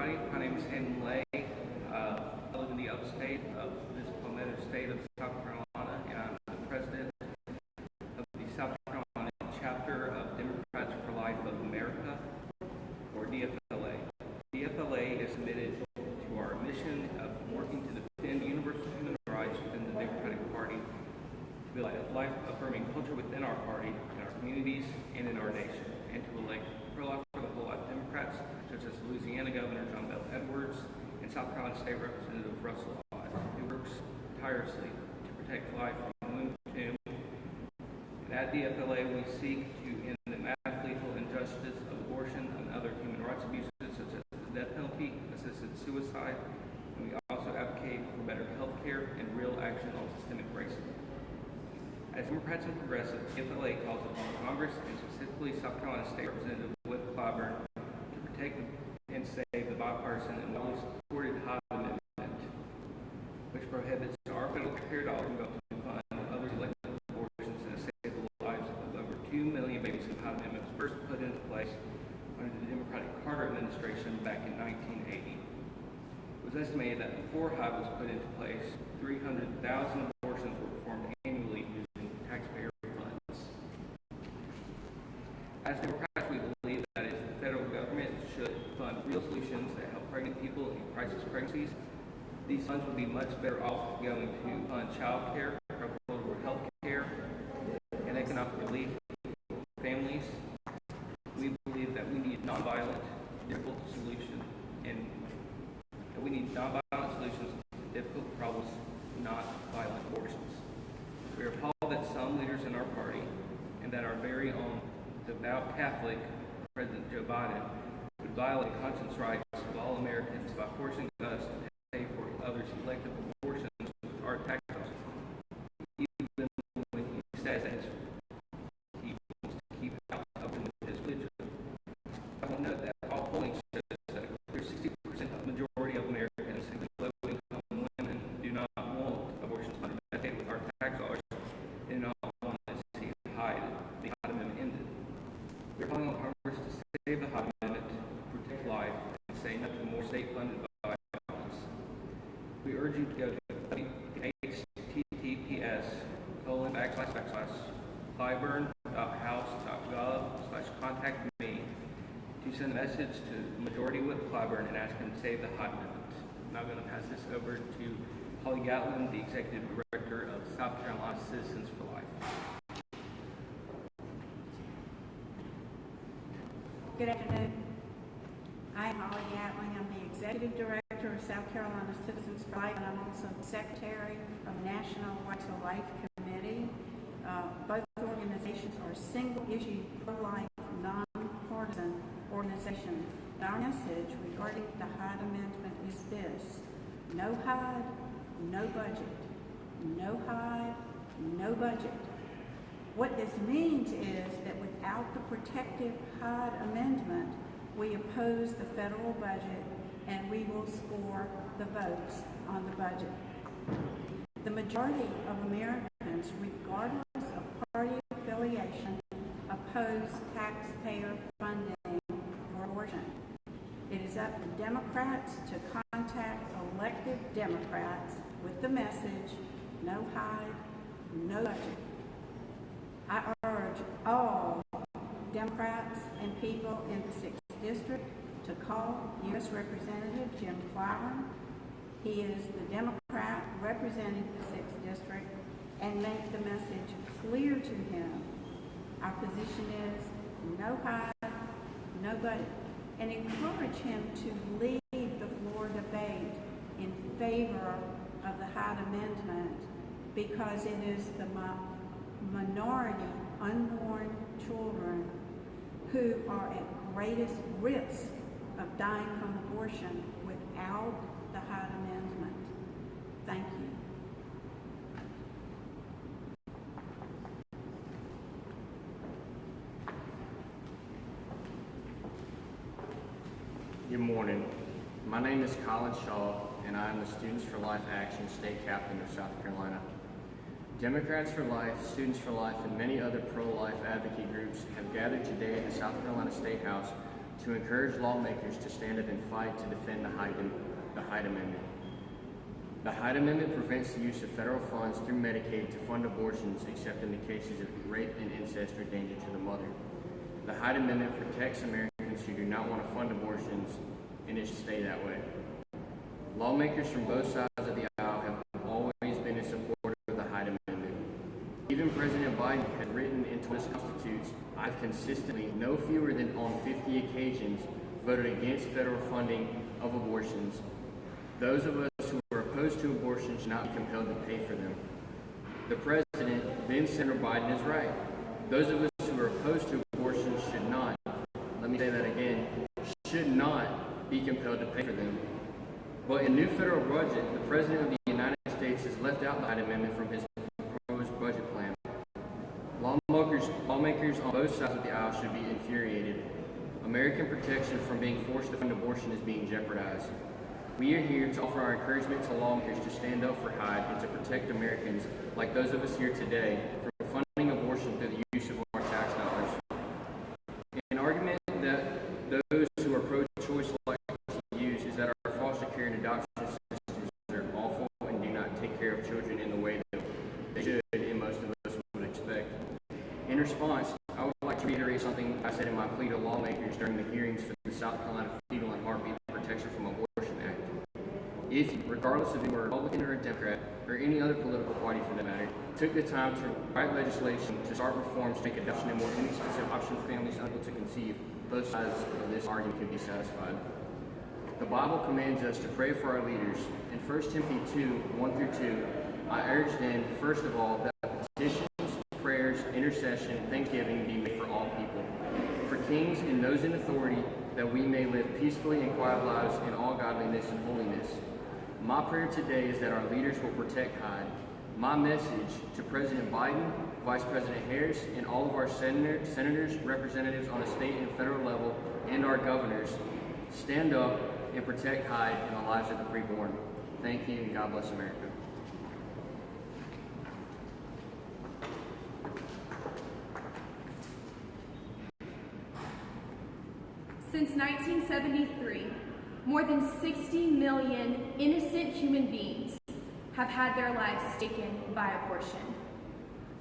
everybody. My name is Henley. I live in the upstate of this palmetto state of South Carolina, and I'm the president of the South Carolina chapter of Democrats for Life of America, or DFLA. DFLA is committed to our mission of working to defend universal human rights within the Democratic Party, to build a life-affirming culture within our party, in our communities, and in our nation, and to elect pro-life for the whole life Democrats, such as Louisiana Governor John Bel Edwards and South Carolina State Representative Russell Hyde, who works tirelessly to protect life from womb to tomb. And at DFLA, we seek to end the mass lethal injustice of abortion and other human rights abuses, such as the death penalty, assisted suicide, and we also advocate for better health care and real action on systemic racism. As Democrats and progressives, DFLA calls upon Congress, and specifically South Carolina State Representative Clyburn, to protect and save the bipartisan and widely supported Hyde Amendment, which prohibits our federal taxpayer dollars from going to fund others elected abortions and to save the lives of over 2 million babies. The Hyde Amendment was first put into place under the Democratic Carter administration back in 1980. It was estimated that before Hyde was put into place, 300,000 abortions were performed annually using taxpayer funds. As Democrats, we believe that the federal government should fund real solutions that help pregnant people in crisis pregnancies. These funds would be much better off going to fund child care, affordable health care, and economic relief for families. We believe that we need nonviolent, difficult solutions, and we need nonviolent solutions to difficult problems, not violent abortions. We are appalled that some leaders in our party, and that our very own devout Catholic President Joe Biden, would violate the conscience rights of all Americans by forcing us to pay for others' elective abortions with our tax dollars, even when he says that he wants to keep out of his religion. I will note that all polling shows that a clear 60% of the majority of Americans, including low-income women, do not want abortions funded with our tax dollars, and do not want to see the Hyde Amendment ended. We are calling on Congress to save the Hyde Amendment, protect life, and say no to more state-funded violence. We urge you to go to https://clyburn.house.gov/contact-me to send a message to Majority Whip Clyburn and ask him to save the Hyde Amendment. I'm now going to pass this over to Holly Gatlin, the Executive Director of South Carolina Citizens for Life. Good afternoon. I'm Holly Gatling. I'm the Executive Director of South Carolina Citizens for Life, and I'm also Secretary of National Right to Life Committee. Both organizations are single-issue, pro-life, non-partisan organizations. Our message regarding the Hyde Amendment is this: no Hyde, no budget. No Hyde, no budget. What this means is that without the protective Hyde Amendment, we oppose the federal budget and we will score the votes on the budget. The majority of Americans, regardless of party affiliation, oppose taxpayer funding for abortion. It is up to Democrats to contact elected Democrats with the message, no Hyde, no budget. I urge all Democrats and people in the 6th District to call U.S. Representative Jim Clyburn. He is the Democrat representing the 6th District, and make the message clear to him. Our position is no Hyde, no budget, and encourage him to lead the floor debate in favor of the Hyde Amendment, because it is the minority unborn children who are at greatest risk of dying from abortion without the Hyde Amendment. Thank you. Good morning. My name is Colin Shaw, and I am the Students for Life Action State Captain of South Carolina. Democrats for Life, Students for Life, and many other pro-life advocate groups have gathered today at the South Carolina State House to encourage lawmakers to stand up and fight to defend the Hyde Amendment. The Hyde Amendment prevents the use of federal funds through Medicaid to fund abortions except in the cases of rape and incest or danger to the mother. The Hyde Amendment protects Americans who do not want to fund abortions, and it should stay that way. Lawmakers from both sides of the aisle have always been in support of the Hyde Amendment. Even President Biden has written into his constitutes, I've consistently, no fewer than on 50 occasions, voted against federal funding of abortions. Those of us who are opposed to abortion should not be compelled to pay for them. The President, then Senator Biden, is right. Those of us who are opposed to abortion should not, let me say that again, should not be compelled to pay for them. But in new federal budget, the President of the United States has left out the Hyde Amendment from his proposed budget plan. Lawmakers on both sides of the aisle should be infuriated. American protection from being forced to fund abortion is being jeopardized. We are here to offer our encouragement to lawmakers to stand up for Hyde and to protect Americans like those of us here today from funding abortion through the use of our tax dollars. An argument that those who are pro-choice like to use is that our foster care and adoption systems are awful and do not take care of children in the way that they should and most of us would expect. In response, I would like to reiterate something I said in my plea to lawmakers during the hearings for the South Carolina Fetal and Heartbeat Protection from Abortion Act. If you, regardless of if you are a Republican or a Democrat, or any other political party for that matter, took the time to write legislation to start reforms to make adoption a more specific option for families unable to conceive, both sides of this argument could be satisfied. The Bible commands us to pray for our leaders. In 1 Timothy 2:1-2, I urge then, first of all, that petitions, prayers, intercession, and thanksgiving be made for all people, for kings and those in authority, that we may live peacefully and quiet lives in all godliness and holiness. My prayer today is that our leaders will protect Hyde. My message to President Biden, Vice President Harris, and all of our senators, representatives on a state and federal level, and our governors, stand up and protect Hyde and the lives of the preborn. Thank you, and God bless America. Since 1973, more than 60 million innocent human beings have had their lives taken by abortion.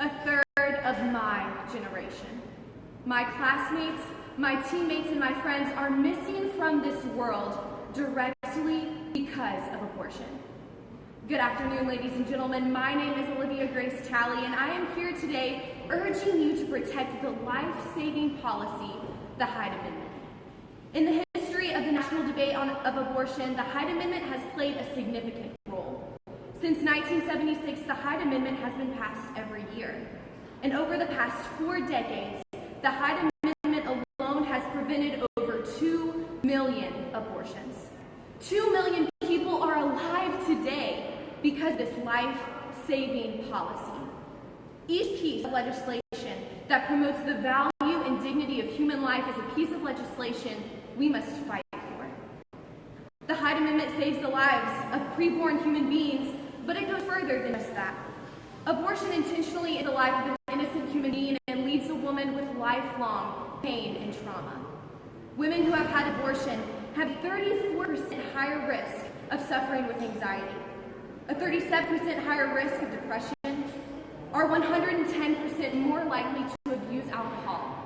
A third of my generation. My classmates, my teammates, and my friends are missing from this world directly because of abortion. Good afternoon, ladies and gentlemen. My name is Olivia Grace Talley, and I am here today urging you to protect the life-saving policy, the Hyde Amendment. In the history of the national debate of abortion, the Hyde Amendment has played a significant role. Since 1976, the Hyde Amendment has been passed every year. And over the past 4 decades, the Hyde Amendment alone has prevented over 2 million abortions. 2 million people are alive today because of this life-saving policy. Each piece of legislation that promotes the value and dignity of human life is a piece of legislation we must fight for. The Hyde Amendment saves the lives of preborn human beings, but it goes further than just that. Abortion intentionally is the life of an innocent human being and leaves a woman with lifelong pain and trauma. Women who have had abortion have 34% higher risk of suffering with anxiety, a 37% higher risk of depression, are 110% more likely to abuse alcohol,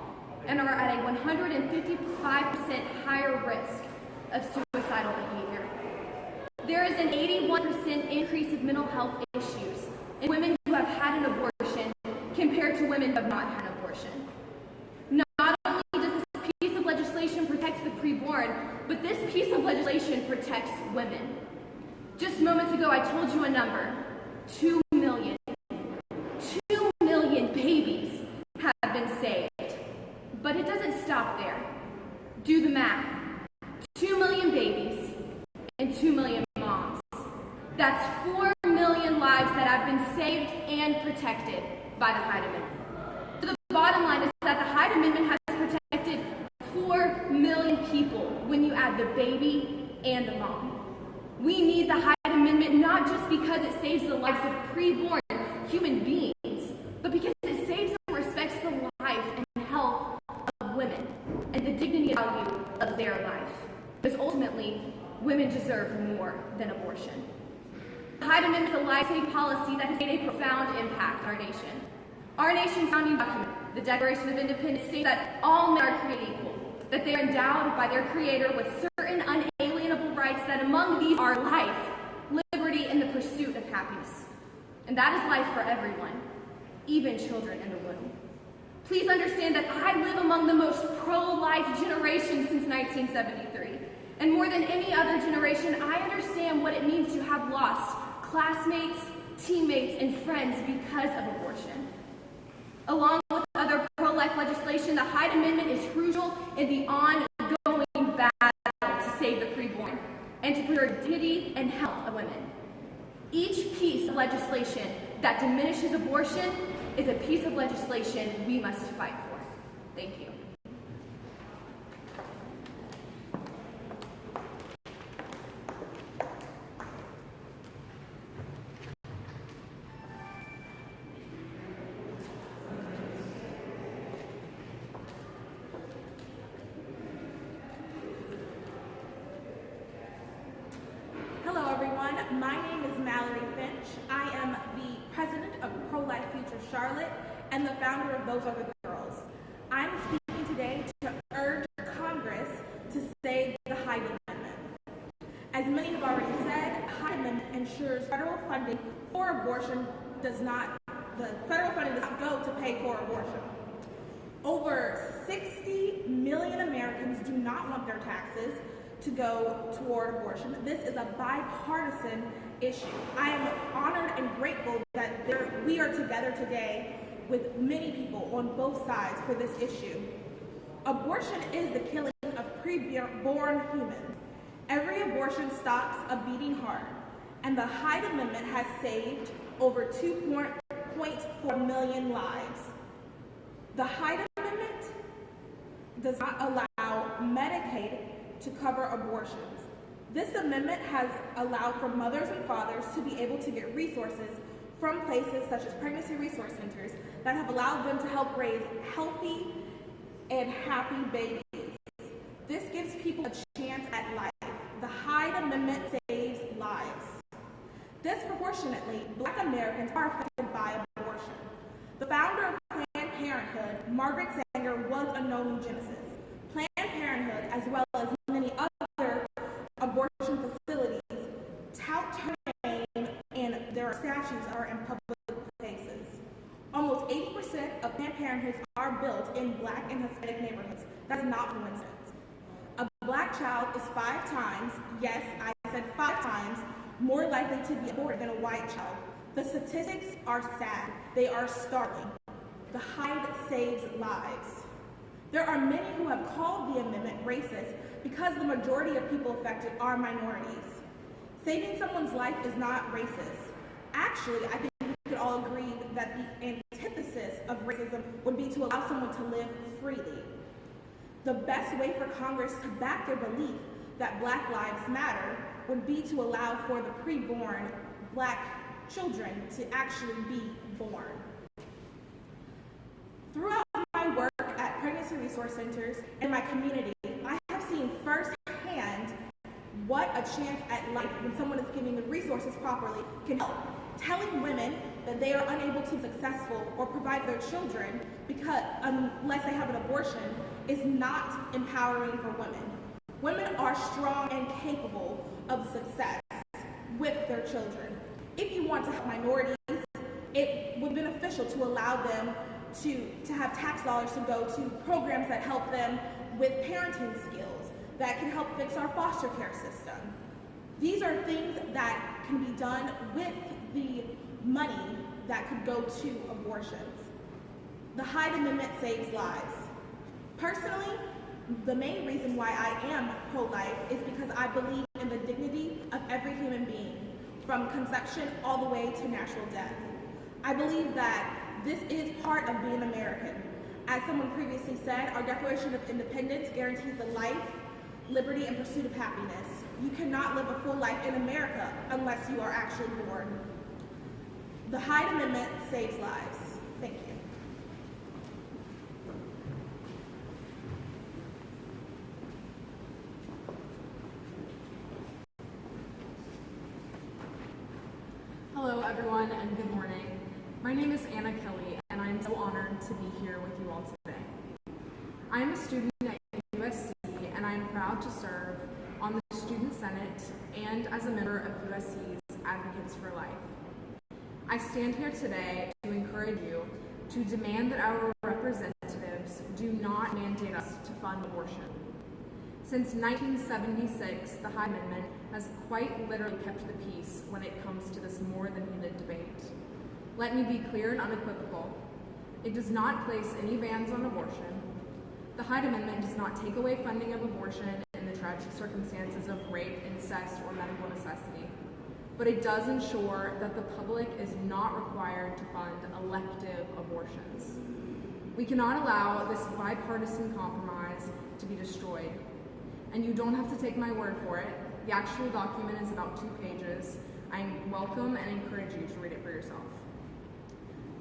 and are at a 155% higher risk of suicidal behavior. There is an 81% increase of mental health issues in women who have had an abortion compared to women who have not had an abortion. Not only does this piece of legislation protect the preborn, but this piece of legislation protects women. Just moments ago, I told you a number, 2 million. 2 million babies have been saved. But it doesn't stop there. Do the math. 2 million babies and 2 million moms. That's 4 million lives that have been saved and protected by the Hyde Amendment. So the bottom line is that the Hyde Amendment has protected 4 million people when you add the baby and the mom. We need the Hyde Amendment not just because it saves the lives of preborn human beings, but because it saves and respects the life and health of women and the dignity and value of women deserve more than abortion. The Hyde Amendment is a life-saving policy that has made a profound impact on our nation. Our nation's founding document, the Declaration of Independence, states that all men are created equal, that they are endowed by their Creator with certain unalienable rights, that among these are life, liberty, and the pursuit of happiness. And that is life for everyone, even children in the womb. Please understand that I live among the most pro-life generation since 1973. And more than any other generation, I understand what it means to have lost classmates, teammates, and friends because of abortion. Along with other pro-life legislation, the Hyde Amendment is crucial in the ongoing battle to save the preborn and to preserve dignity and health of women. Each piece of legislation that diminishes abortion is a piece of legislation we must fight for. Thank you. Hello everyone, my name is Mallory Finch. I am the president of Pro-Life Future Charlotte and the founder of Those Are the Girls. I'm speaking today to urge Congress to save the Hyde Amendment. As many have already said, the Hyde Amendment ensures federal funding for abortion the federal funding does not go to pay for abortion. Over 60 million Americans do not want their taxes to go toward abortion. This is a bipartisan issue. I am honored and grateful that we are together today with many people on both sides for this issue. Abortion is the killing of preborn humans. Every abortion stops a beating heart, and the Hyde Amendment has saved over 2.4 million lives. The Hyde Amendment does not allow Medicaid to cover abortions. This amendment has allowed for mothers and fathers to be able to get resources from places such as pregnancy resource centers that have allowed them to help raise healthy and happy babies. This gives people a chance at life. The Hyde Amendment saves lives. Disproportionately, Black Americans are affected by abortion. The founder of Planned Parenthood, Margaret Sanger, was a known eugenicist. Planned Parenthood, as well as many other abortion facilities, tout her name, and their statues are in public places. Almost 80% of Planned Parenthoods are built in Black and Hispanic neighborhoods. That's not coincidence. A Black child is 5 times, yes, I said 5 times, more likely to be aborted than a white child. The statistics are sad. They are startling. The Hyde saves lives. There are many who have called the amendment racist because the majority of people affected are minorities. Saving someone's life is not racist. Actually, I think we could all agree that the antithesis of racism would be to allow someone to live freely. The best way for Congress to back their belief that Black lives matter would be to allow for the preborn Black children to actually be born. Throughout my work at pregnancy resource centers and my community, I have seen firsthand what a chance at life when someone is giving the resources properly can help. Telling women that they are unable to be successful or provide their children because unless they have an abortion is not empowering for women. Women are strong and capable of success with their children. If you want to help minorities, it would be beneficial to allow them to have tax dollars to go to programs that help them with parenting skills, that can help fix our foster care system. These are things that can be done with the money that could go to abortions. The Hyde Amendment saves lives. Personally, the main reason why I am pro-life is because I believe in the dignity of every human being, from conception all the way to natural death. I believe that this is part of being American. As someone previously said, our Declaration of Independence guarantees the life, liberty, and pursuit of happiness. You cannot live a full life in America unless you are actually born. The Hyde Amendment saves lives. Thank you. name is Anna Kelly, and I'm so honored to be here with you all today. I am a student at USC, and I am proud to serve on the Student Senate and as a member of USC's Advocates for Life. I stand here today to encourage you to demand that our representatives do not mandate us to fund abortion. Since 1976, the Hyde Amendment has quite literally kept the peace when it comes to this more than heated debate. Let me be clear and unequivocal. It does not place any bans on abortion. The Hyde Amendment does not take away funding of abortion in the tragic circumstances of rape, incest, or medical necessity. But it does ensure that the public is not required to fund elective abortions. We cannot allow this bipartisan compromise to be destroyed. And you don't have to take my word for it. The actual document is about 2 pages. I welcome and encourage you to read it for yourself.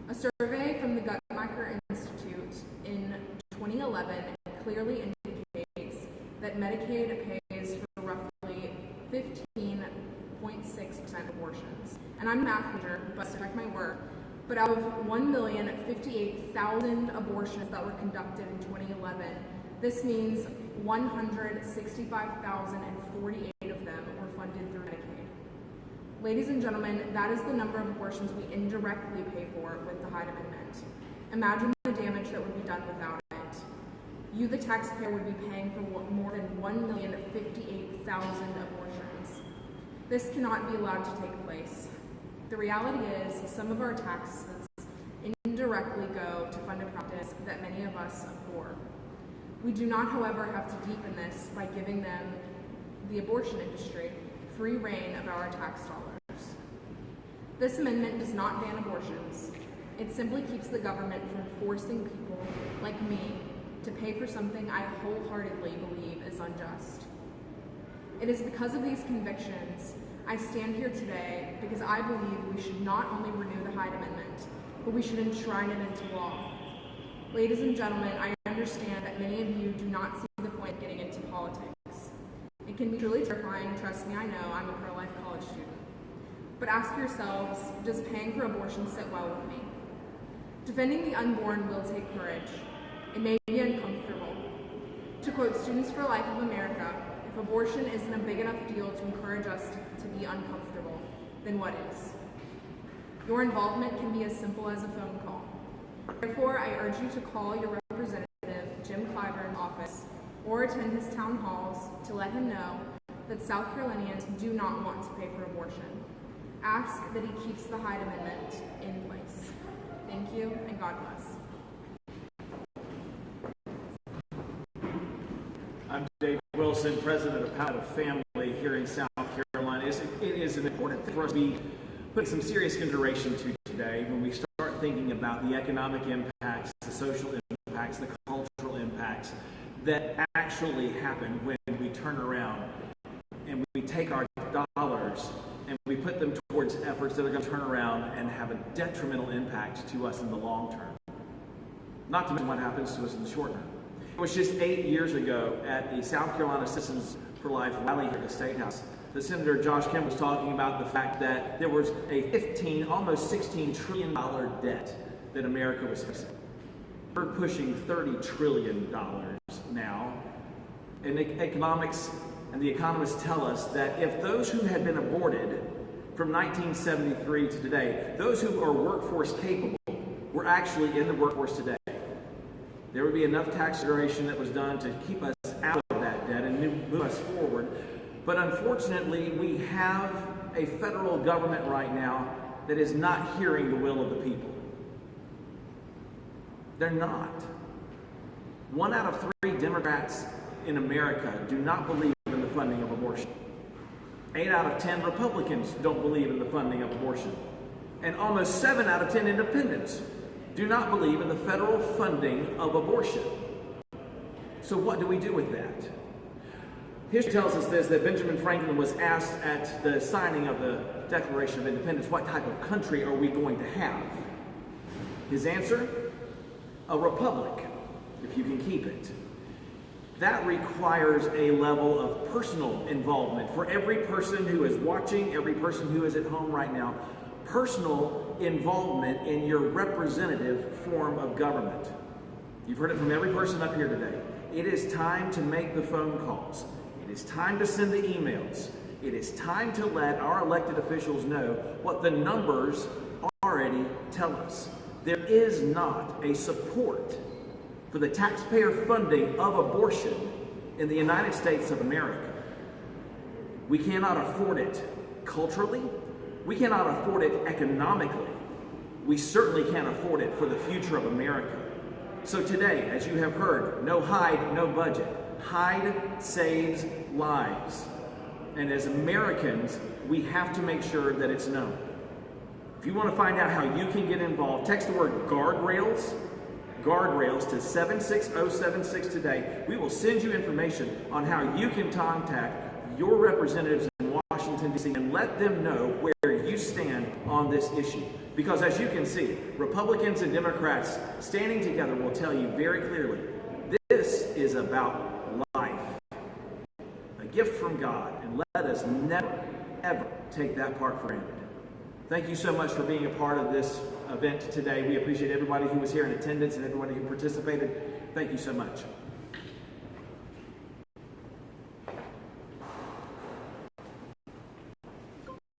A survey from the Guttmacher Institute in 2011 clearly indicates that Medicaid pays for roughly 15.6% of abortions. And I'm a math major, but to check my work, but out of 1,058,000 abortions that were conducted in 2011, this means 165,048 of them were funded through Medicaid. Ladies and gentlemen, that is the number of abortions we indirectly pay for with the Hyde Amendment. Imagine the damage that would be done without it. You, the taxpayer, would be paying for more than 1,058,000 abortions. This cannot be allowed to take place. The reality is, some of our taxes indirectly go to fund a practice that many of us abhor. We do not, however, have to deepen this by giving them, the abortion industry, free reign of our tax dollars. This amendment does not ban abortions. It simply keeps the government from forcing people like me to pay for something I wholeheartedly believe is unjust. It is because of these convictions I stand here today, because I believe we should not only renew the Hyde Amendment, but we should enshrine it into law. Ladies and gentlemen, I understand that many of you do not see the point of getting into politics. It can be truly terrifying, trust me, I know, I'm a pro-life college student. But ask yourselves, does paying for abortion sit well with me? Defending the unborn will take courage. It may be uncomfortable. To quote Students for Life of America, if abortion isn't a big enough deal to encourage us to be uncomfortable, then what is? Your involvement can be as simple as a phone call. Therefore, I urge you to call your representative, Jim Clyburn's office, or attend his town halls to let him know that South Carolinians do not want to pay for abortion. Ask that he keeps the Hyde Amendment in place. Thank you, and God bless. I'm Dave Wilson, president of Power of Family here in South Carolina. It is an important thing for us to be putting some serious consideration to today when we start thinking about the economic impacts, the social impacts, the cultural impacts that actually happen when we turn around and we take our dollars and we put them towards efforts that are going to turn around and have a detrimental impact to us in the long term. Not to mention what happens to us in the short term. It was just 8 years ago at the South Carolina Citizens for Life rally here at the State House that Senator Josh Kemp was talking about the fact that there was a almost $16 trillion debt that America was facing. We're pushing $30 trillion now. And economics and the economists tell us that if those who had been aborted from 1973 to today, those who are workforce capable, were actually in the workforce today, there would be enough tax generation that was done to keep us out of that debt and move us forward. But unfortunately, we have a federal government right now that is not hearing the will of the people. They're not. 1 out of 3 Democrats in America do not believe in the funding of abortion. 8 out of 10 Republicans don't believe in the funding of abortion. And almost 7 out of 10 independents do not believe in the federal funding of abortion. So what do we do with that? History tells us this, that Benjamin Franklin was asked at the signing of the Declaration of Independence, what type of country are we going to have? His answer? A republic, if you can keep it. That requires a level of personal involvement for every person who is watching, every person who is at home right now. Personal involvement in your representative form of government. You've heard it from every person up here today. It is time to make the phone calls. It is time to send the emails. It is time to let our elected officials know what the numbers already tell us. There is not a support for the taxpayer funding of abortion in the United States of America. We cannot afford it culturally. We cannot afford it economically. We certainly can't afford it for the future of America. So today, as you have heard, no Hyde, no budget. Hyde saves lives. And as Americans, we have to make sure that it's known. If you want to find out how you can get involved, text the word guardrails to 76076 today. We will send you information on how you can contact your representatives in Washington, D.C. and let them know where you stand on this issue. Because as you can see, Republicans and Democrats standing together will tell you very clearly, this is about life. A gift from God, and let us never, ever take that part for granted. Thank you so much for being a part of this event today. We appreciate everybody who was here in attendance and everybody who participated. Thank you so much.